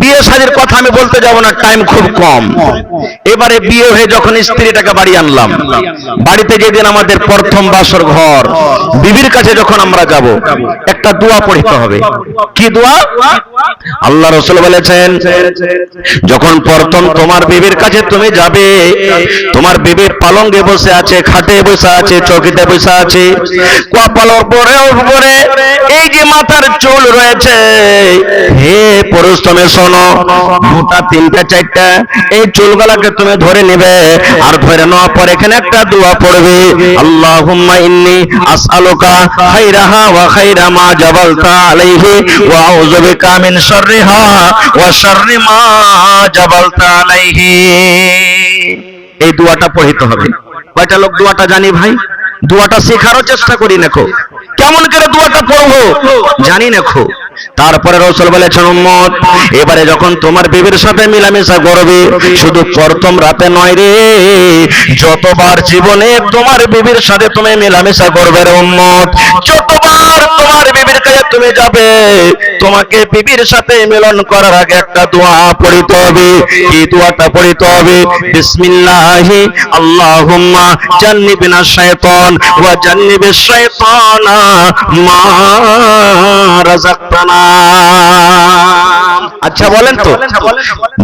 বিয়ে শাদীর কথা আমি বলতে যাব না, টাইম খুব কম। এবারে বিয়ে হয়ে যখন স্ত্রীটাকে বাড়ি আনলাম, বাড়িতে যেদিন আমাদের প্রথম বাসর ঘর, বিবির কাছে যখন আমরা যাব, একটা দোয়া পড়তে হবে। কি দোয়া? আল্লাহ রাসূল বলেছেন, যখন প্রথম তোমার বিবির কাছে তুমি যাবে, তোমার বিবি পালঙ্গে বসে আছে, খাটে বসে আছে, চৌকিতে বসে আছে, কপালের উপরে এই যে মাথার চুল রয়েছে, হে পুরুষ তুমি শোনো, দুটা তিনটা চারটা এই চুলগুলাকে তুমি ধরে নেবে, আর ধরে নেওয়ার পর এখানে একটা দোয়া পড়বে, আল্লাহুম্মা ইন্নী আসআলুকা খাইরাহা ওয়া খাইরা মা জাবালতা আলাইহি ওয়া আউযু বিকা মিন শাররিহা ওয়া শাররি মা জাবালতা আলাইহি। এই দোয়াটা পড়তে হবে। কয়টা লোক দোয়াটা জানি ভাই? দোয়াটা শেখারও চেষ্টা করি দেখো, কেমন করে দোয়াটা পড়বো জানি দেখো। তারপরে রাসূল বলেছেন, উম্মত এবারে যখন তোমার বিবির সাথে মিলামেশা করবে, শুধু প্রথম রাতে নয় রে, যতবার জীবনে তোমার বিবির সাথে তুমি মিলামেশা করবে রে উম্মত, যতবার তোমার বিবির কাছে তুমি যাবে, তোমাকে বিবির সাথে মিলন করার আগে একটা দোয়া পড়িতে হবে। এই দোয়াটা পড়িতে হবে, বিসমিল্লাহি আল্লাহুম্মা জান্নিবনা শাইতান ওয়া জান্নিবিশ শাইতানা মা রাযাকতানা। আচ্ছা বলেন তো,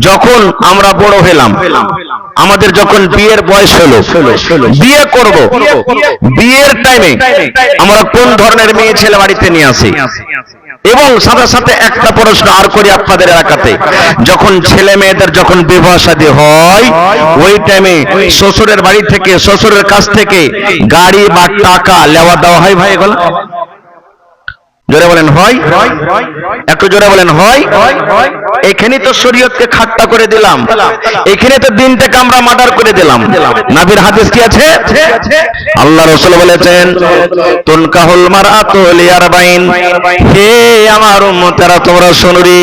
যখন আমরা বড় হলাম, আমাদের যখন বিয়ের বয়স হলো, বিয়ে করব, বিয়ের টাইমে আমরা কোন ধরনের মেয়ে ছেলে বাড়িতে নিয়ে আসি? এবং সাথে সাথে একটা প্রশ্ন আর করি আপনাদের এলাকাতে, যখন ছেলে মেয়েদের যখন বিবাহ শাদী হয়, ওই টাইমে শ্বশুরের বাড়ি থেকে, শ্বশুরের কাছ থেকে গাড়ি বা টাকা নেওয়া দেওয়া হয় ভাই? এগুলো জোরে বলেন হয়? একটু জোরে বলেন হয়? এখানে তো শরীয়তকে খাট্টা করে দিলাম, এখানে তো দিনটাকে আমরা মার্ডার করে দিলাম। নবীর হাদিস কি আছে? আল্লাহ রাসূল বলেছেন, তুনকাহুল মারআতু লিআরবাইন, হে আমার উম্মতেরা তোমরা শোনো রে,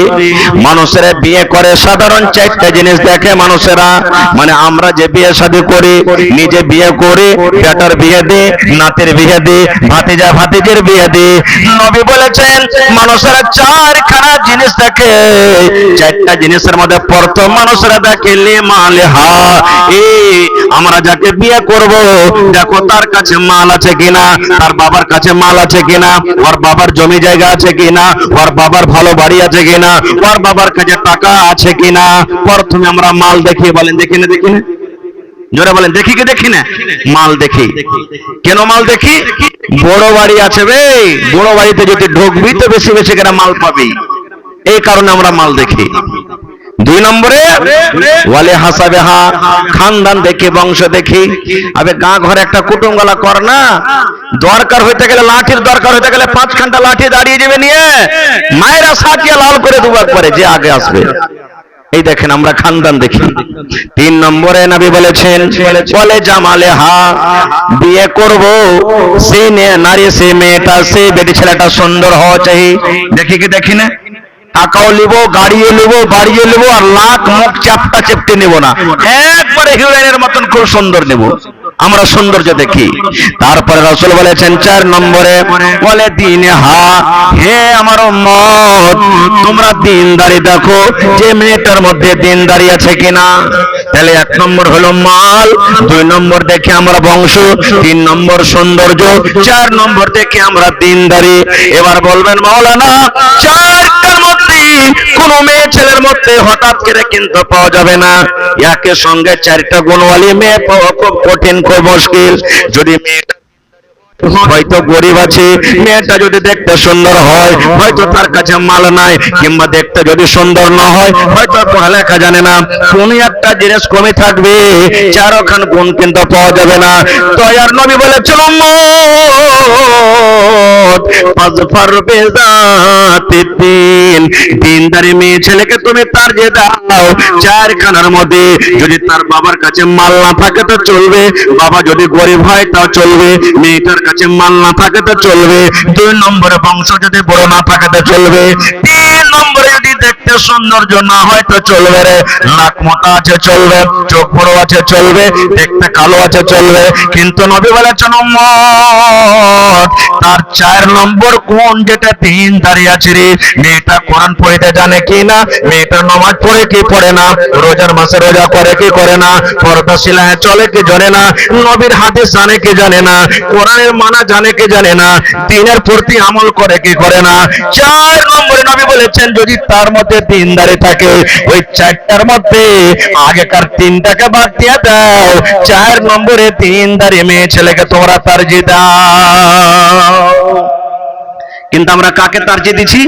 মানুষেরা বিয়ে করে সাধারণ চারটা জিনিস দেখে মানুষেরা, মানে আমরা যে বিয়ে শাদী করি, নিজে বিয়ে করে বেটার বিয়ে দে, নাতের বিয়ে দে, ভাতিজা ভাতিজের বিয়ে দে। নবী বলেছেন মানুষেরা চারখানা জিনিস দেখে, চারটা জিনিসের মধ্যে প্রথম মানুষেরা দেখে লিমালিহা, এই আমরা যাকে বিয়ে করব দেখো তার কাছে মাল আছে কিনা, তার বাবার কাছে মাল আছে কিনা, ওর বাবার জমি জায়গা আছে কিনা, ওর বাবার ভালো বাড়ি আছে কিনা, ওর বাবার কাছে টাকা আছে কিনা। প্রথমে আমরা মাল দেখি, বলেন দেখি না? দেখি না? জোরে বলেন দেখি কি দেখি না? মাল দেখি। কেন মাল দেখি? বড় বাড়ি আছে বে, বড় বাড়িতে যদি ঢুকবি তো বেশি বেশি করে মাল পাবি, এই কারণে আমরা মাল দেখি। দুই নম্বরে ওয়ালে হাসাবেহা, খানদান দেখি, বংশ দেখি। আবে গাঁ ঘরে একটা কুটুম গলা কর না, দরকার হইতে গেলে লাঠির দরকার হইতে গেলে 5 ঘন্টা লাঠি দাঁড়িয়ে যাবে নিয়ে, মায়েরা সাকিয়া লাল করে দুবার করে যে আগে আসবে। এই দেখেন আমরা খানদান দেখি। 3 নম্বরে নবী বলেছেন, বলে জামালে হা, বিয়ে করব সেই নারী, সেই মেয়েটা, সেই বেটি ছেলেটা সুন্দর হওয়া চাই। দেখি কি দেখি না? টাকাও নিব, গাড়িও নিব, বাড়িও নিব, আর লাখ মুখ চাপটা চেপটে নেব না, একবারে হিরোইনের মতন খুব সুন্দর নেব। আমরা সৌন্দর্য দেখি। তারপরে রাসূল বলেছেন 4 নম্বরে, বলে দিন হা, হে আমার উম্মত তোমরা দিনদারি দেখো, যে মেয়েটার মধ্যে দিনদারি আছে কিনা। তাহলে 1 নম্বর হলো মাল, 2 নম্বর দেখে আমরা বংশ, 3 নম্বর সৌন্দর্য, 4 নম্বর দেখে আমরা দিনদারি। এবার বলবেন মাওলানা, 4টার মধ্যে কোন মেয়ে ছেলের মধ্যে হঠাৎ করে কিন্তু পাওয়া যাবে না, একের সঙ্গে 4টা গুণওয়ালী মেয়ে পাওয়া খুব কঠিন, খুব মুশকিল। যদি মেয়েটা হয়তো গরিব আছে, মেয়েটা যদি দেখতে সুন্দর হয়, হয়তো তার কাছে মাল নাই, কিংবা দেখতে যদি সুন্দর না হয়, হয়তো পড়ালেখা জানে না, কোন একটা জিনিস কমে থাকবে, 4খান গুণ কিন্তু পাওয়া যাবে না। দয়ার নবী বলেছেন, উম্মত ফাজফার বিযাতিদ্দিন, দিনদারি মেয়ে ছেলেকে তুমি তার যে দাও, 4খানার মধ্যে যদি তার বাবার কাছে মাল না থাকে তো চলবে, বাবা যদি গরিব হয় তাও চলবে, মেয়েটার কাছে মাল না থাকে তো চলবে, 2 নম্বরে বংশ যদি বড় না থাকে তো চলবে, 3 নম্বরে যদি দেখতে দেখতে সৌন্দর্য না হয় তো চলবে রে, নাক মোটা আছে চলবে, চোখ বড় আছে চলবে, দেখতে কালো আছে চলবে, কিন্তু নবী বলেছেন উম্মত তার 4 নম্বর গুণ যেটা দিন দাঁড়িয়ে আছে রে, মেয়েটা কোরআন পড়তে জানে কি না, মেয়েটা নামাজ পড়ে কি পড়ে না, রোজার মাসে রোজা করে কি করে না, পর্দা সিলায় চলে কি জানে না, নবীর হাদিস জানে কি জানে না, কোরআনের মানা জানে কি জানে না, দ্বীনের প্রতি আমল করে কি করে না। 4 নম্বরে নবী বলেছেন যদি তার মধ্যে দিনদারি থাকে, ওই 4টার মধ্যে আগেকার 3টাকে বাদ দিয়ে দাও, 4 নম্বরে দিনদারি মেয়ে ছেলেকে তোমরা তারজিহ দাও। কিন্তু আমরা কাকে তারজিহ দিচ্ছি?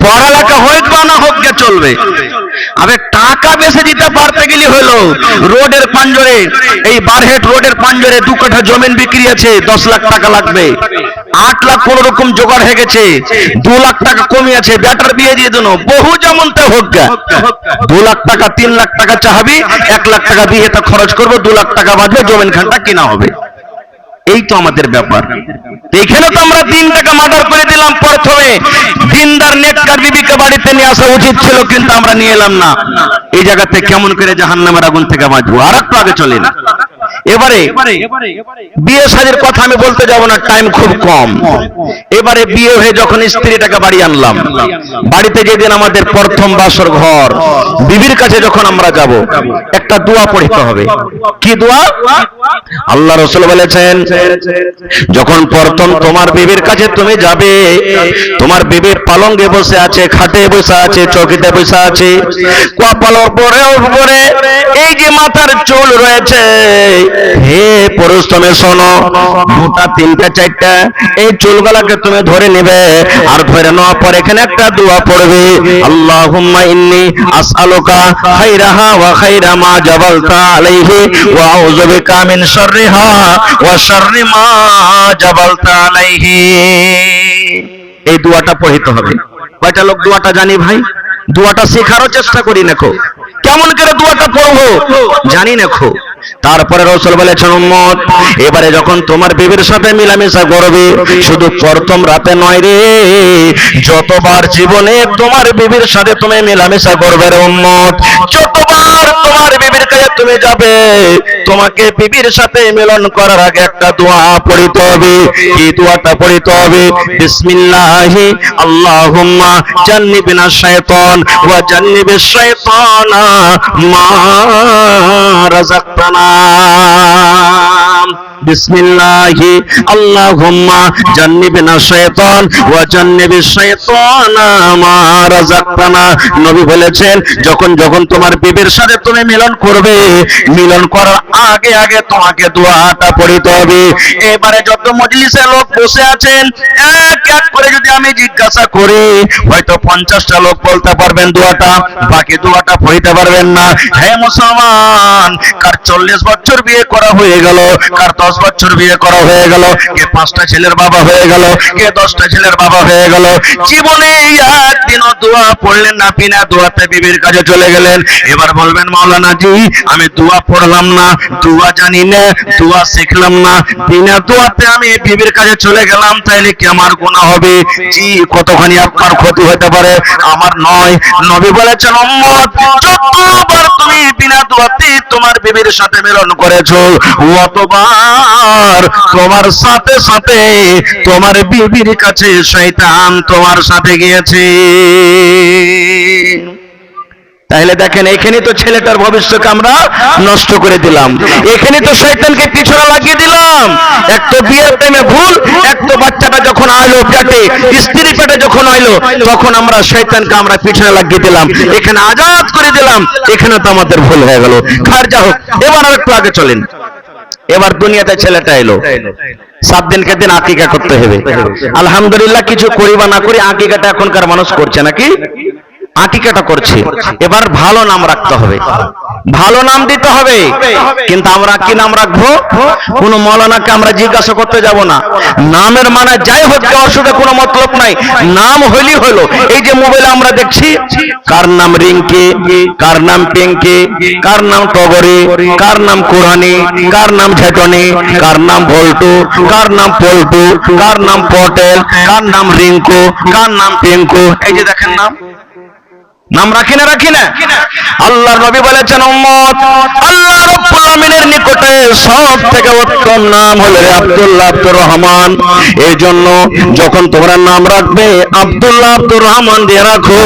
পড়ালেখা হোক বা না হোক কে চলবে। আবে টাকা বেশি দিতে পারতে গেলে হলো, রোডের পাঞ্জরে, এই বারহেট রোডের পাঞ্জরে 2 কাঠা জমিন বিক্রি আছে, 10 লাখ টাকা লাগবে, 8 লাখ কোন রকম জোগাড় হয়ে গেছে, 2 লাখ টাকা কমে আছে, বেটার বিয়ে দিয়ে দেন, বহু যেমন তা হোক, 2 লাখ টাকা 3 লাখ টাকা চাহাবি, 1 লাখ টাকা বিয়েতে খরচ করবো, 2 লাখ টাকা বাঁচবে, জমিন খানটা কিনা হবে। এই তো আমাদের ব্যাপার। এখানে তো আমরা 3 টাকা মার্ডার করে দিলাম। প্রথমে দিনদার নেককার বিবিকে বাড়িতে নিয়ে আসা উচিত ছিল, কিন্তু আমরা নিয়ে এলাম না। এই জায়গাতে কেমন করে জাহান্নামের আগুন থেকে বাঁচবো? আর একটু আগে চলেন। এবারে বিয়ে শাদীর কথা আমি বলতে যাব না, টাইম খুব কম। এবারে বিয়ে হয়ে যখন স্ত্রীটাকে বাড়ি আনলাম, বাড়িতে যেদিন আমাদের প্রথম বাসর ঘর, বিবির কাছে যখন আমরা যাব, একটা দোয়া পড়তে হবে। কি দোয়া? আল্লাহ রাসূল বলেছেন যখন প্রথম তোমার বিবির কাছে তুমি যাবে, তোমার বিবির পালঙ্গে বসে আছে, খাটে বসে আছে, চৌকিতে বসে আছে, কপালের উপরে এই যে মাথার চুল রয়েছে, হে পুরুষ তুমি শোনো, 2টা 3টা 4টা এই চুলগুলাকে তুমি ধরে নেবে, আর ধরে নেওয়ার পর এখানে একটা দোয়া পড়বে, আল্লাহুম্মা ইন্নী আসআলুকা খাইরাহা ওয়া খাইরা মা জাবালতা আলাইহি ওয়া আউযু বিকা মিন শাররিহা ওয়া শাররি মা জাবালতা আলাইহি। এই দোয়াটা পড়তে হবে। কয়টা লোক দোয়াটা জানি ভাই? দোয়াটা শেখারও চেষ্টা করি দেখো, কেমন করে দোয়াটা পড়বো জানি দেখো। তারপরে রাসূল বলেছেন উম্মত এবারে যখন তোমার বিবির সাথে মিলামেশা করবে, শুধু প্রথম রাতে নয় রে, যতবার জীবনে তোমার বিবির সাথে তুমি মিলামেশা করবে রে উম্মত, যতবার তোমার বিবির কাছে তুমি যাবে, তোমাকে বিবির সাথে মিলন করার আগে একটা দোয়া পড়তে হবে। এই দোয়াটা পড়তে হবে, বিসমিল্লাহি আল্লাহুম্মা জান্নিবনা শাইতান ওয়া জান্নিবিশ শাইতানা মা রাযাকতানা। বিসমিল্লাহি আল্লাহুম্মা জান্নিবনা শাইতান ওয়া জান্নিবিশ শাইতানা মা রাযাকতানা। নবী বলেছেন যখন তোমার বিবির সাথে তুমি মিলন করবে, মিলন করার আগে আগে তোমাকে দোয়াটা পড়তে হবে। এবারে যত মজলিসে লোক বসে আছেন, এক এক করে যদি আমি জিজ্ঞাসা করি, হয়তো 50টা লোক বলতে পারবেন দোয়াটা, বাকি দোয়াটা পড়তে পারবেন না। হে মুসলমান, কার 40 বছর বিয়ে করা হয়ে গেল, কার 10 বছর বিয়ে করা হয়ে গেল, কে 5টা ছেলের বাবা হয়ে গেল, কে 10টা ছেলের বাবা হয়ে গেল, জীবনে একদিনও দোয়া পড়লেন না, বিনা দোয়াতে বিবির কাছে চলে গেলেন। এবার বলবেন মাওলানা জি আমি দোয়া পড়লাম না, দোয়া জানি না, দোয়া শিখলাম না, বিনা দোয়াতে আমি বিবির কাছে চলে গেলাম, তাইলে কি আমার গুনাহ হবে? জি, কতখানি আপনার ক্ষতি হতে পারে, আমার নয়। নবী বলেছেন উম্মত যতবার তুমি বিনা দোয়াতে তোমার বিবির সাথে মিলন করেছো, অতবার তোমার সাথে সাথে তোমার বিবির কাছে শয়তান তোমার সাথে গিয়েছে। তাহলে দেখেন এখানে তো ছেলেটার ভবিষ্যৎ আমরা নষ্ট করে দিলাম, এখানে তো শয়তানকে পিছনে লাগিয়ে দিলাম। এক তো বিয়ের টাইমে ভুল, এক তো বাচ্চাটা যখন আইলো পেটে, স্ত্রী পেটে যখন আইলো, তখন আমরা শয়তানকে আমরা পিছনে লাগিয়ে দিলাম, এখানে আজাদ করে দিলাম, এখানে তো আমাদের ভুল হয়ে গেল। খার যা হোক, এবার আর একটু আগে চলেন। এবার দুনিয়াতে ছেলেটা এলো, 7 দিনকে দিন আকিকা করতে হবে। আলহামদুলিল্লাহ, কিছু করি বা না করি আকিকাটা এখনকার মানুষ করছে নাকি? আকিকাটা করছে। এবার ভালো নাম রাখতে হবে, ভালো নাম দিতে হবে। কিন্তু আমরা কি নাম রাখবো? কোন মৌলানাকে আমরা জিজ্ঞাসা করতে যাব না। নামের মানে যাই হোক, অসুবিধা কোনো মতলব নাই, নাম হইলেই হলো। এই যে মোবাইলে আমরা দেখছি, কার নাম রিঙ্কি, কার নাম পিঙ্কি, কার নাম টগরি, কার নাম কোরআনি, কার নাম ঝেটনি, কার নাম ভল্টু, কার নাম পল্টু, কার নাম পটেল, কার নাম রিঙ্কু, কার নাম পিঙ্কু। এই যে দেখেন নাম, নাম রাখি না আল্লাহর নবী বলেছেন উম্মত আল্লাহ রাব্বুল আমিনের নিকটে সবথেকে উত্তম নাম হলো আব্দুল্লাহ আব্দুর রহমান। এই জন্য যখন তোমরা নাম রাখবে আব্দুল্লাহ আব্দুর রহমান দিয়ে রাখো,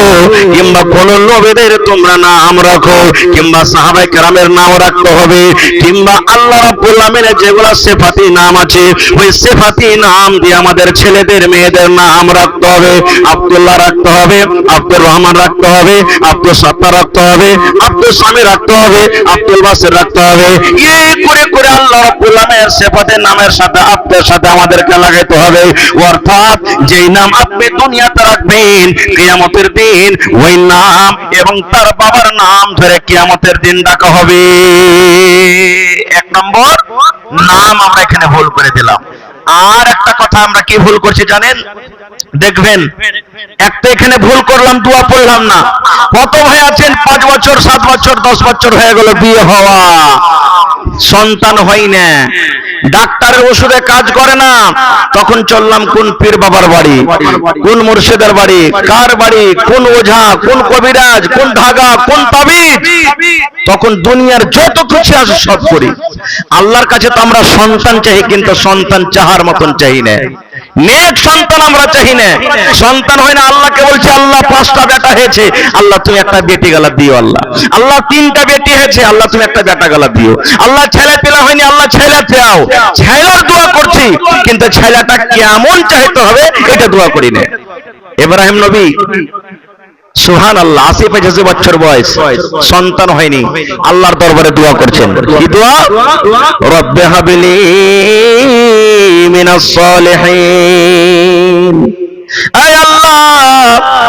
কিংবা কোন নবীদের তোমরা নাম রাখো, কিংবা সাহাবায়ে কেরামের নাম রাখতে হবে, কিংবা আল্লাহ রাব্বুল আমিনের যেগুলো সিফাতি নাম আছে ওই সিফাতি নাম দিয়ে আমাদের ছেলেদের মেয়েদের নাম রাখতে হবে। আব্দুল্লাহ রাখতে হবে, আব্দুর রহমান রাখতে হবে, আব্দুল সত্তার রাখতে হবে, আব্দুল স্বামী রাখতে হবে, আব্দুল বাসির রাখতে হবে। এই করে করে আল্লাহ রাব্বুল আমিনের সিফাতের নামের সাথে আব্দের সাথে আমাদেরকে লাগাইতে হবে। অর্থাৎ যেই নাম আপনি দুনিয়াতে রাখবেন কিয়ামতের দিন ওই নাম এবং তার বাবার নাম ধরে কিয়ামতের দিন ডাকা হবে। এক নম্বর নাম আমরা এখানে ভুল করে দিলাম। আর একটা কথা আমরা কি ভুল করছি জানেন? দেখবেন একটা এখানে ভুল করলাম, দোয়া পড়লাম না। কত ভাই আছেন 5 বছর 7 বছর 10 বছর হয়ে গেল বিয়ে হওয়া, সন্তান হয় না, ডাক্তারের ওষুধে কাজ করে না, তখন চললাম কোন পীর বাবার বাড়ি, কোন মুর্শিদের বাড়ি, কার বাড়ি, কোন ওঝা, কোন কবিরাজ, কোন ধাগা, কোন তাবিজ, তখন দুনিয়ার যত কিছু আছে সব করি। আল্লাহর কাছে তো আমরা সন্তান চাই, কিন্তু সন্তান চাহার মতন চাই না। নেক সন্তান আমরা চাই না, সন্তান হয় না। আল্লাহকে বলছে আল্লাহ 5টা বেটা হয়েছে, আল্লাহ তুমি একটা বেটি গালা দিও। আল্লাহ আল্লাহ 3টা বেটি হয়েছে, আল্লাহ তুমি একটা বেটা গালা দিও। আল্লাহ ছেলে পেলা হয়নি, আল্লাহ ছেলে দাও। ছেলের দোয়া করছি, কিন্তু ছেলেটা কেমন চাইতে হবে এটা দোয়া করি না। ইব্রাহিম নবী সুবহানাল্লাহ 80-85 বছর বয়স, সন্তান হয়নি, আল্লাহর দরবারে দোয়া করছেন। কি দোয়া? রব্বে হাবলি মিনাস সালিহিন। আয় আল্লাহ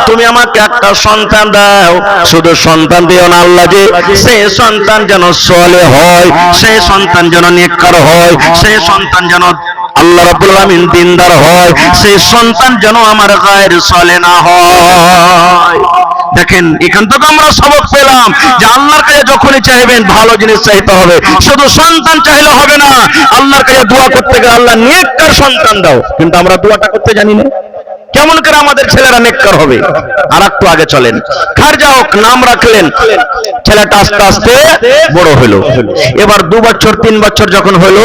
তুমি আমাকে একটা সন্তান দাও, শুধু সন্তান দিও না আল্লাহ, যে সেই সন্তান যেন সালেহ হয়, সেই সন্তান যেন নেককার হয়, সেই সন্তান যেন আল্লাহ রাব্বুল আমিন দিনদার হয়, সেই সন্তান যেন আমার গায়ের সালেহ না হয়। দেখেন এখান থেকে আমরা সবক পেলাম যে আল্লাহর কাছে যখনই চাইবেন ভালো জিনিস চাইতে হবে, শুধু সন্তান চাইলে হবে না। আল্লাহর কাছে দোয়া করতে গেলে আল্লাহ নেককার সন্তান দাও, কিন্তু আমরা দোয়াটা করতে জানি না। কেমন করে আমাদের ছেলেরা নেককার হবে? আর একটু আগে চলেন, খারজা হোক নাম রাখলেন, ছেলেটা আস্তে আস্তে বড় হলো। এবার 2 বছর 3 বছর যখন হলো,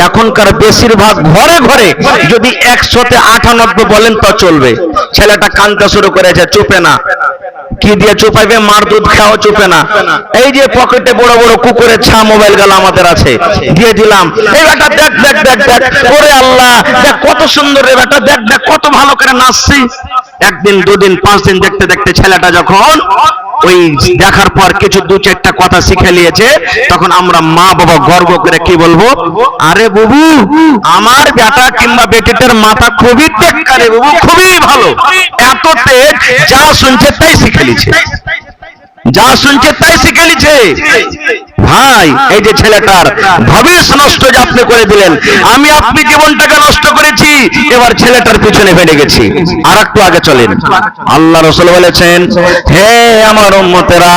এখনকার বেশিরভাগ ঘরে ঘরে যদি 100তে 98 বলেন তো চলবে, ছেলেটা কাঁদতে শুরু করেছে, চুপে না। কি দিয়ে চুপাইবে? মার দুধ খাওয়া চুপে না। এই যে পকেটে বড় বড় কুকুরের ছা মোবাইল গেল আমাদের আছে, দিয়ে দিলাম, এই বেটা দেখ দেখ দেখ দেখ, ওরে আল্লাহ দেখ কত সুন্দর, রে বেটা দেখ দেখ কত ভালো করে নাচছি। 1 দিন 2 দিন 5 দিন দেখতে দেখতে ছেলেটা যখন ওই দেখার পর কিছু 2-4টা কথা শিখে নিয়েছে, তখন আমরা মা বাবা গর্ব করে কি বলবো? আরে বাবু আমার বেটা কিংবা বেটিটার মাথা খুবই টেক্কা রে বাবু, খুবই ভালো, এত তেজ, যা শুনছে তাই শিখে নিয়েছে, যা শুনছে তাই শিখে নিয়েছে। ভাই এই যে ছেলেটার ভবিষ্যৎ নষ্ট যে আপনি করে দিলেন, আমি আপনি জীবনটাকে নষ্ট করেছি, এবার ছেলেটার পিছনে ফেলে গেছি। আর একটু আগে চলেন, আল্লাহ রাসূল বলেছেন, হে আমার উম্মতেরা,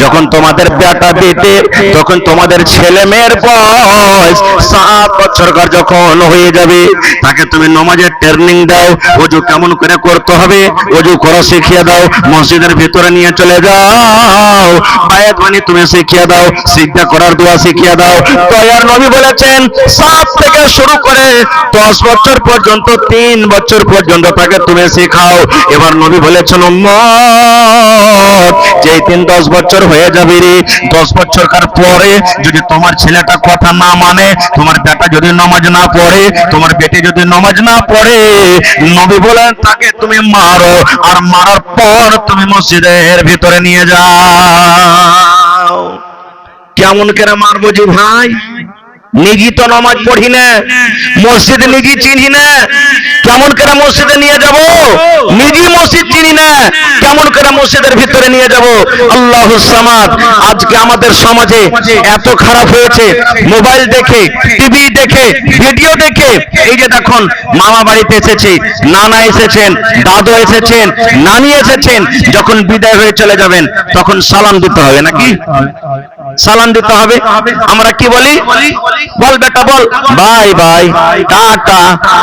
যখন তোমাদের বেটা বেটে, তখন তোমাদের ছেলে মেয়ের বয়স 7 বছরকার যখন হয়ে যাবে, তাকে তুমি নামাজের ট্রেনিং দাও, ওযু কেমন করে করতে হবে ওযু করা শিখিয়ে দাও, মসজিদের ভিতরে নিয়ে চলে যাও, বায়াত বাণী তুমি শিখিয়ে দাও, সিজদা করার দোয়া শিখিয়ে দাও। দয়ার নবী বলেছেন 7 থেকে শুরু করে 10 বছর পর্যন্ত, 3 বছর পর্যন্ত তাকে তুমি শেখাও। এবার নবী বলেছেন উম্মত, যেই 3-10 বছর হয়ে যাবে রে, 10 বছরকার পরে যদি তোমার ছেলেটা কথা না মানে, তোমার বেটা যদি নামাজ না পড়ে, তোমার বেটি যদি নামাজ না পড়ে, নবী বলেন তাকে তুমি মারো, আর মারার পর তুমি মসজিদের ভিতরে নিয়ে যাও। কেমন করে মারবো যে ভাই? নিজে তো নামাজ পড়ি না, মসজিদ নিজে চিনি না, কেমন করে মসজিদে নিয়ে যাব? নিজে মসজিদ চিনি না, কেমন করে মসজিদের ভিতরে নিয়ে যাব? আল্লাহুস সামাদ। আজকে আমাদের সমাজে এত খারাপ হয়েছে, মোবাইল দেখে, টিভি দেখে, ভিডিও দেখে। এই যে দেখুন মামা বাড়িতে এসেছি, নানা এসেছেন, দাদু এসেছেন, নানি এসেছেন, যখন বিদায় হয়ে চলে যাবেন তখন সালাম দিতে হবে নাকি? সালাম দিতে হবে। আমরা কি বলি? বল বেটা বল বাই বাই টাটা,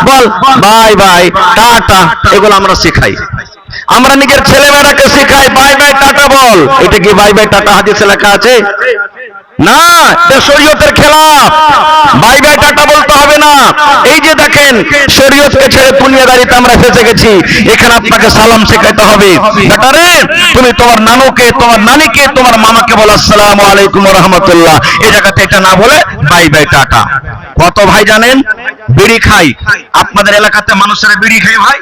বল বাই বাই টাটা, এগুলো আমরা শেখাই। আমরা নিজের ছেলেমেয়েরাকে শেখাই বাই বাই টাটা বল। এটা কি বাই বাই টাটা হাদিসে লেখা আছে? না, এটা শরীয়তের খেলাফ। বাই বাই টাটা বলতে হবে না। এই যে দেখেন, শরীয়তকে ছেড়ে দুনিয়াদারিতে আমরা ফেসে গেছি। এখানে আপনাকে সালাম শেখাতে হবে। বেটারে, তুমি তোমার নানুকে, তোমার নানিকে, তোমার মামাকে বলো আসসালামু আলাইকুম ওয়া রাহমাতুল্লাহ। এই জায়গাতে এটা না বলে বাই বাই টাটা। কত ভাই জানেন বিড়ি খাই? আপনাদের এলাকাতে মানুষেরা বিড়ি খায় ভাই?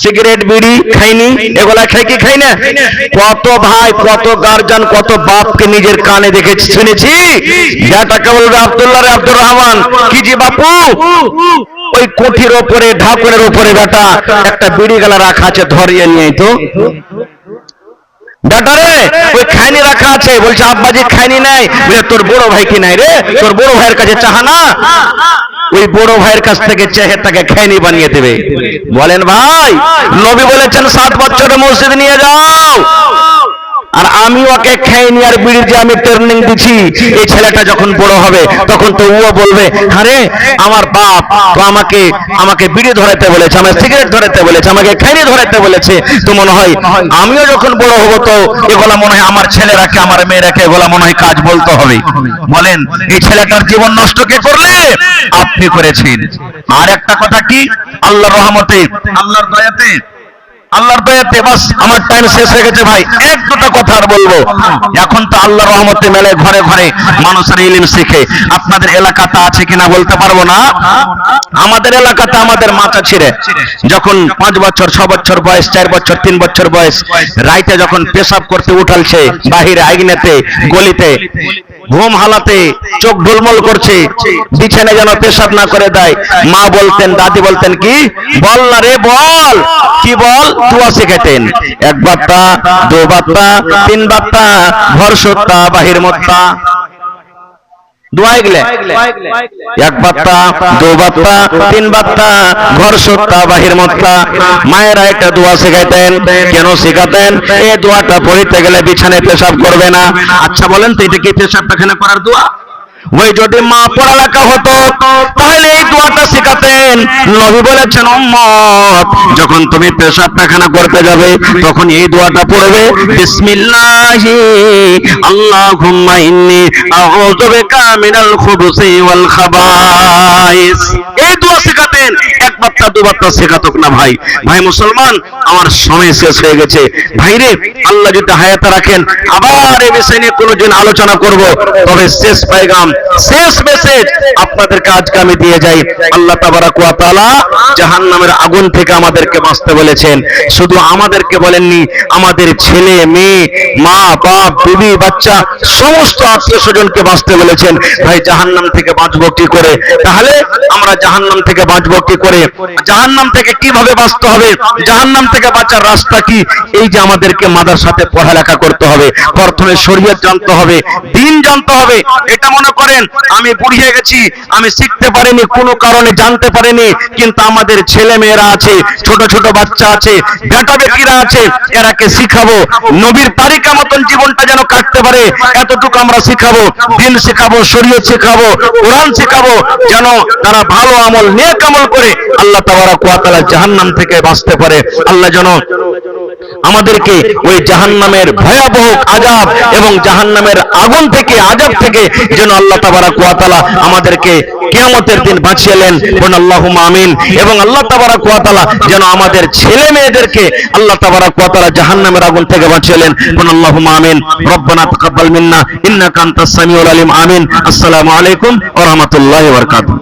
সিগারেট বিড়ি খাইনি? এগুলা খাই কি খাই না? কত ভাই, কত গার্জিয়ান, কত বাপকে নিজের কানে দেখেছি, শুনেছি। যেটাকে বলবে আব্দুল্লাহ রে আব্দুর রহমান, কি জি বাপু, ওই কোঠির ওপরে, ঢাকুরের ওপরে বেটা একটা বিড়ি গালা রাখা আছে, ধরিয়ে নিয়ে তো বেটারে ওই খাইনি রাখা আছে। বলছে আব্বাজি খাইনি নাই। বলে তোর বড় ভাই কি নাই রে? তোর বড় ভাইয়ের কাছে চাহা না, ওই বড় ভাইয়ের কাছ থেকে চেহে তাকে খাইনি বানিয়ে দেবে। বলেন ভাই, নবী বলেছেন 7 বছরের মসজিদ নিয়ে যাও। আর আমি ওকে খাইনি আর বিড়ির যে আমি ট্রেনিং দিচ্ছি, এই ছেলেটা যখন বড় হবে তখন তো ও বলবে, আরে আমার বাপ তো আমাকে বিড়ি ধরাতে বলেছে, আমাকে সিগারেট ধরাতে বলেছে, আমাকে খাইনি ধরাতে বলেছে। তো মনে হয় আমিও যখন বড় হব তো এগুলা মনে হয় আমার ছেলেরাকে, আমার মেয়েরাকে এগুলা মনে হয় কাজ বলতে হবে। বলেন, এই ছেলেটার জীবন নষ্ট কে করলে? আপনি করেছেন। আর একটা কথা কি, আল্লাহর রহমতে, আল্লাহর দয়াতে, আল্লাহর দয়াতে, বাস আমার টাইম শেষ হয়ে গেছে ভাই। এক দুটো কথা আর বলবো। এখন তো আল্লাহর রহমতে মেলে ঘরে ঘরে মানুষের ইলম শিখে। আপনাদের এলাকাতে আছে কিনা বলতে পারবো না। আমাদের এলাকাতে আমাদের মাথা ছিঁড়ে যখন 5 বছর 6 বছর বয়স, 4 বছর 3 বছর বয়স, রাইতে যখন পেশাব করতে উঠালছে বাহিরে, আইগনেতে, গলিতে, ঘুম হালাতে চোখ ঢুলমল করছে, বিছানে যেন পেশাব না করে দেয়, মা বলতেন, দাদি বলতেন, কি বল না রে বল, কি বল? দোয়া শেখাতেন। 1 বাত্তা, 2 বাত্তা, 3 বাত্তা, ঘর সত্তা বাহির মত্তা। দোয়া এগুলো 1 বাত্তা, 2 বাত্তা, 3 বাত্তা, ঘর সত্তা বাহির মত্তা। মায়েরা একটা দোয়া শেখাতেন। কেন শেখাতেন? এই দোয়াটা পড়তে গেলে বিছানায় পেশাব করবে না। আচ্ছা বলেন তো, এটা কি পেশাব পায়খানা করার দোয়া? ওই যদি মা পড়ালেখা হতো তাহলে এই দোয়াটা শেখাতেন। নবী বলেছেন, উম্মত যখন তুমি পেশাব পায়খানা করতে যাবে তখন এই দোয়াটা পড়বে, বিসমিল্লাহি আল্লাহুম্মা ইন্নী আউযু বিকা মিনাল খুবুসি ওয়াল খাবাইস। এই দোয়া শেখাতেন। 1 বাত্তা 2 বাত্তা শেখাতক না ভাই। ভাই মুসলমান, আমার সময় শেষ হয়ে গেছে। ভাইরে, আল্লাহ যদি হায়াতে রাখেন আবার এই বিষয় নিয়ে কোনোদিন আলোচনা করব। তবে শেষ পেগাম, শেষ মেসেজ আপনাদেরকে আজকে আমি দিয়ে যাই। আল্লাহ তাবারাক ওয়া তাআলা জাহান্নামের আগুন থেকে আমাদেরকে বাঁচতে বলেছেন। শুধু আমাদেরকে বলেননি, আমাদের ছেলে মেয়ে, মা বাপ, বিবি বাচ্চা, সমস্ত আত্মীয় স্বজনকে বাঁচতে বলেছেন। ভাই, জাহান্নাম থেকে বাঁচবো কি করে? তাহলে আমরা জাহান্নাম থেকে বাঁচবো কি করে? জাহান্নাম থেকে কিভাবে বাঁচতে হবে? জাহান্নাম থেকে বাঁচার রাস্তা কি? এই যে আমাদেরকে মাদ্রাসাতে পড়ালেখা করতে হবে, প্রথমে শরীয়ত জানতে হবে, দ্বীন জানতে হবে। এটা মনে করেন আমি বুড়ি হয়ে গেছি, আমি শিখতে পারিনি, কোনো কারণে জানতে পারিনি, কিন্তু আমাদের ছেলে মেয়েরা আছে, ছোট ছোট বাচ্চা আছে, বেটা বেটিরা আছে, এরাকে শিখাবো নবীর তারিকা মতন জীবনটা যেন কাটতে পারে। এতটুকু আমরা শিখাবো, দ্বীন শিখাবো, শরীয়ত শিখাবো, কোরআন শিখাবো, যেন তারা ভালো আমল, নেক আমল করে আল্লাহ তাবারাক ওয়া তাআলা জাহান্নাম থেকে বাঁচতে পারে। আল্লাহ যেন আমাদেরকে ওই জাহান্নামের ভয়াবহ আযাব এবং জাহান্নামের আগুন থেকে, আযাব থেকে যেন আল্লাহ তাবারাক ওয়া তাআলা আমাদেরকে কিয়ামতের দিন বাঁচিয়ে নেন। বলুন আল্লাহুম্মা আমিন। এবং আল্লাহ তাবারাক ওয়া তাআলা যেন আমাদের ছেলে মেয়েদেরকে আল্লাহ তাবারাক ওয়া তাআলা জাহান্নামের আগুন থেকে বাঁচিয়ে নেন। বলুন আল্লাহুম্মা আমিন। রব্বানা তাকাব্বাল মিন্না ইন্নাকা আনতাস সামিউল আলিম। আমিন। আসসালামু আলাইকুম ওয়া রাহমাতুল্লাহি ওয়া বারাকাতুহু।